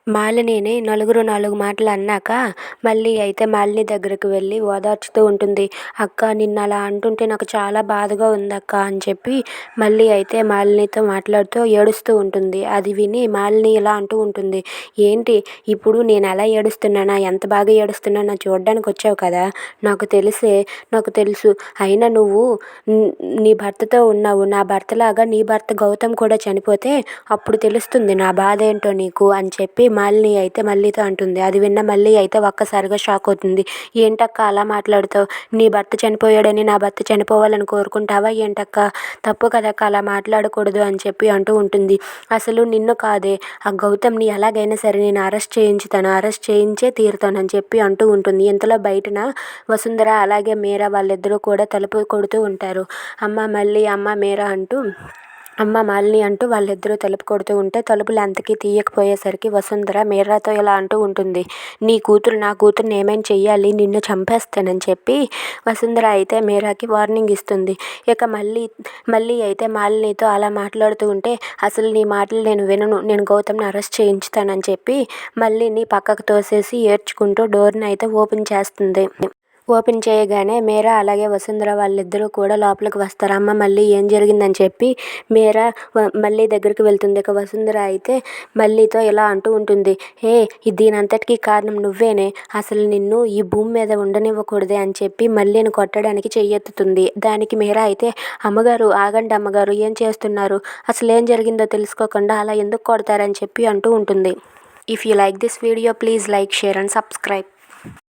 మాలినిని నలుగురు 4 మాటలు అన్నాక మళ్ళీ అయితే మాలిని దగ్గరకు వెళ్ళి ఓదార్చుతూ ఉంటుంది. "అక్క నిన్నలా అంటుంటే నాకు చాలా బాధగా ఉందక్క" అని చెప్పి మళ్ళీ అయితే మాలినితో మాట్లాడుతూ ఏడుస్తూ ఉంటుంది. అది విని మాలిని ఇలా అంటూ ఉంటుంది. "ఏంటి ఇప్పుడు నేను ఎలా ఏడుస్తున్నానా, ఎంత బాగా ఏడుస్తున్నానో చూడ్డానికి వచ్చావు కదా, నాకు తెలుసు. అయినా నువ్వు నీ భర్తతో ఉన్నావు. నా భర్తలాగా నీ భర్త గౌతమ్ కూడా చనిపోతే అప్పుడు తెలుస్తుంది నా బాధ ఏంటో నీకు" అని చెప్పి మాలిని అయితే మల్లితో అంటుంది. అది విన్న మల్లి అయితే ఒక్కసారిగా షాక్ అవుతుంది. "ఏంటక్క అలా మాట్లాడుతావు? నీ భర్త చనిపోయాడని నా భర్త చనిపోవాలని కోరుకుంటావా ఏంటక్క? తప్పు కదక్క, అలా మాట్లాడకూడదు" అని చెప్పి అంటూ ఉంటుంది. "అసలు నిన్ను కాదే, ఆ గౌతమ్ని ఎలాగైనా సరే నేను అరెస్ట్ చేయించే తీరుతానని చెప్పి అంటూ ఉంటుంది. ఇంతలో బయటన వసుంధర అలాగే మీరా వాళ్ళిద్దరూ కూడా తలుపు కొడుతూ ఉంటారు. "అమ్మ మల్లి, అమ్మ మీరా" అంటూ అమ్మ మాలిని అంటూ వాళ్ళిద్దరూ తలుపు కొడుతూ ఉంటే తలుపులు అంతకీ తీయకపోయేసరికి వసుంధర మీరాతో ఇలా అంటూ ఉంటుంది. నా కూతుర్ని ఏమైనా చెయ్యాలి, నిన్ను చంపేస్తానని చెప్పి వసుంధర అయితే మీరాకి వార్నింగ్ ఇస్తుంది. ఇక మళ్ళీ అయితే మాలినితో అలా మాట్లాడుతూ ఉంటే, "అసలు నీ మాటలు నేను వినను, నేను గౌతమ్ని అరెస్ట్ చేయించుతానని చెప్పి మల్లిని పక్కకు తోసేసి ఏడ్చుకుంటూ డోర్ని అయితే ఓపెన్ చేస్తుంది. ఓపెన్ చేయగానే మీరా అలాగే వసుంధర వాళ్ళిద్దరూ కూడా లోపలికి వస్తారు. "అమ్మ మళ్ళీ ఏం జరిగిందని" చెప్పి మీరా మళ్ళీ దగ్గరికి వెళ్తుంది. ఇక వసుంధర అయితే మల్లితో ఇలా అంటూ ఉంటుంది. దీనంతటికీ కారణం నువ్వేనే, అసలు నిన్ను ఈ భూమి మీద ఉండనివ్వకూడదే" అని చెప్పి మల్లిని కొట్టడానికి చెయ్యెత్తుతుంది. దానికి మీరా అయితే, "అమ్మగారు ఆగండి అమ్మగారు, ఏం చేస్తున్నారు, అసలు ఏం జరిగిందో తెలుసుకోకుండా అలా ఎందుకు కొడతారని చెప్పి అంటూ ఉంటుంది. If you like this video please like, share and subscribe.